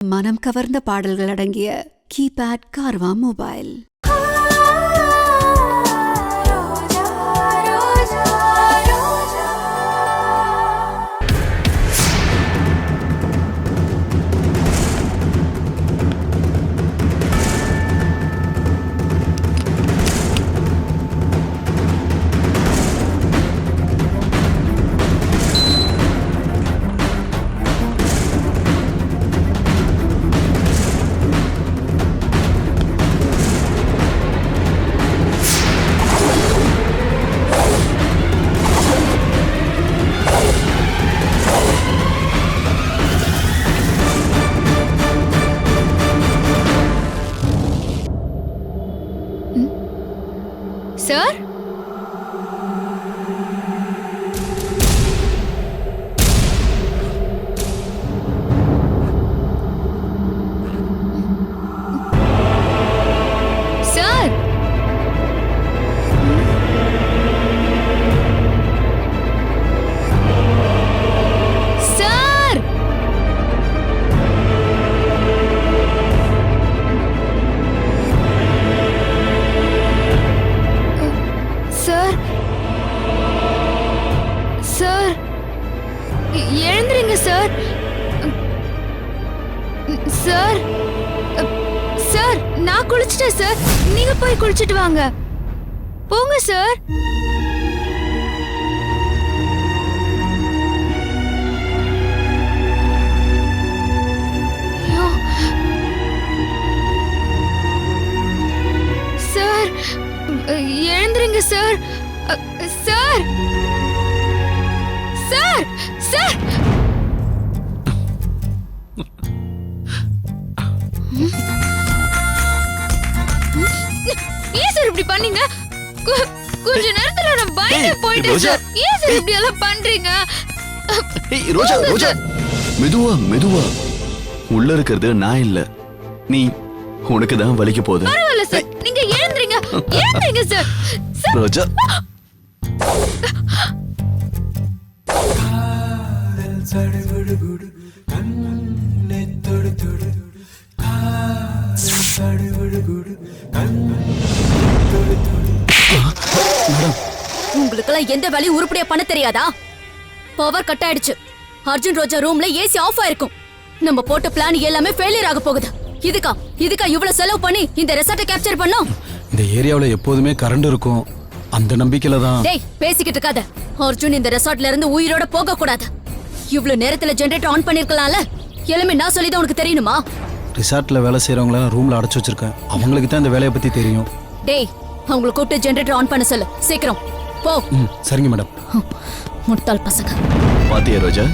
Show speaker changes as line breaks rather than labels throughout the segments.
மனம் கவர்ந்த பாடல்கள் அடங்கிய கீபேட் கார்வா mobile.
Sir, sir, sir, sir, sir, எழுந்துருங்க சார். சார், சார், நான் குளிச்சிட்டேன் சார். நீங்க போய் குளிச்சிட்டு வாங்க. போங்க சார். ஐயோ. சார், எழுந்துருங்க சார். Sir, sir, sir. ஏன் சார் இப்படி பண்ணீங்க? கொஞ்ச நேரத்துல நான் பயந்து போயிட்டேன் சார். ஏன் சார் இப்படி எல்லாம் பண்றீங்க?
ரோஜா, ரோஜா, மெதுவா மெதுவா. உள்ள இருக்கிறது நான் இல்ல, நீ. உனக்கு தான் வலிக்க போகுது.
பரவாயில்ல சார், நீங்க எழுந்துறீங்க. எழுந்துறீங்க சார்.
ரோஜா,
உங்களுக்கெல்லாம் எந்த வேலையும் உருப்படியா பண்ண தெரியாதா? பவர் கட் ஆயிடுச்சு. அர்ஜுன் ரோஜா ரூம்ல ஏசி ஆஃப் ஆயிருக்கும். நம்ம போட்ட பிளான் எல்லாமே ஃபெயிலியர் ஆக போகுது. இதுக்கா இவ்வளவு செலவு பண்ணி இந்த ரெசார்ட்டை கேப்சர் பண்ணோம்?
இந்த ஏரியாவுல எப்போதுமே கரண்ட் இருக்கும், அந்த நம்பிக்கையில தான்.
டேய், பேசிக்கிட்டு இருக்காத. அர்ஜுன் இந்த ரெசார்ட்ல இருந்து உயிரோட போக கூடாது. இவ்வளவு நேரத்துல ஜெனரேட்டர் ஆன் பண்ணிருக்கலாம்ல. எல்லாமே நான் சொல்லிதான் உனக்கு தெரியணுமா?
ரிசார்ட்ல வேலை செய்யறவங்கள ரூம்ல அடைச்சு வச்சிருக்கேன். அவங்களுக்கு தான் இந்த வேலையை பத்தி தெரியும்.
டேய், அவங்களை கூப்பிட்டு ஜெனரேட்டர் ஆன் பண்ண சொல்லு. சீக்கிரம் போ.
சரிங்க மேடம்.
முட்டாள் பசங்க.
பாத்தியா ரோஜா,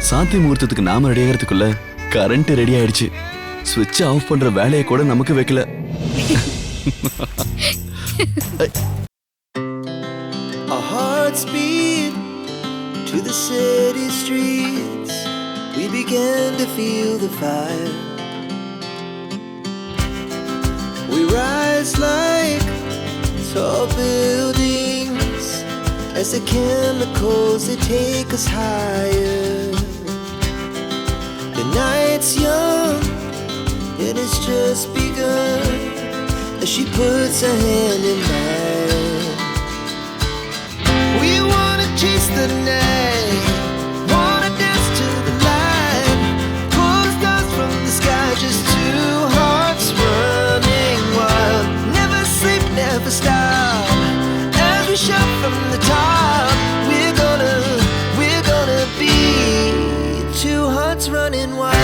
சாந்தி முகூர்த்தத்துக்கு நாம ரெடி ஆகிறதுக்குள்ள கரண்ட் ரெடி ஆயிடுச்சு. ஸ்விட்ச் ஆஃப் பண்ற வேலையை கூட நமக்கு வைக்கல.
Our hearts beat to the city streets. We began to feel the fire. We rise like tall buildings as the chemicals they take us higher. The night's young and it's just begun as she puts her hand in mine. We wanna chase the night, wanna dance to the light, pull the stars from the sky, just two hearts running wild. Never sleep, never stop, as we shout from the top. We're gonna be two hearts running wild.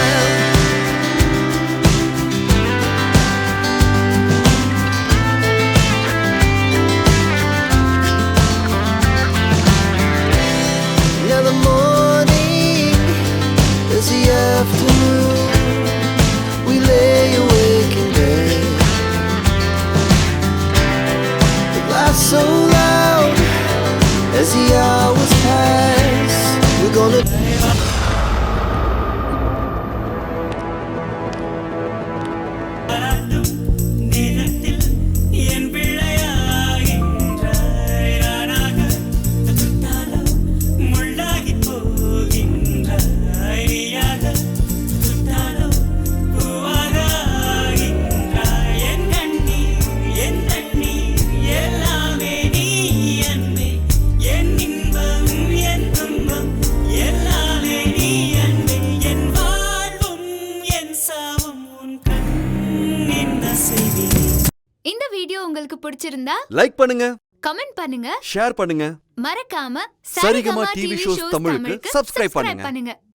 உங்களுக்கு பிடிச்சிருந்தா
like பண்ணுங்க,
comment பண்ணுங்க,
share பண்ணுங்க,
மறக்காம
Saregama TV shows தமிழுக்கு subscribe பண்ணுங்க.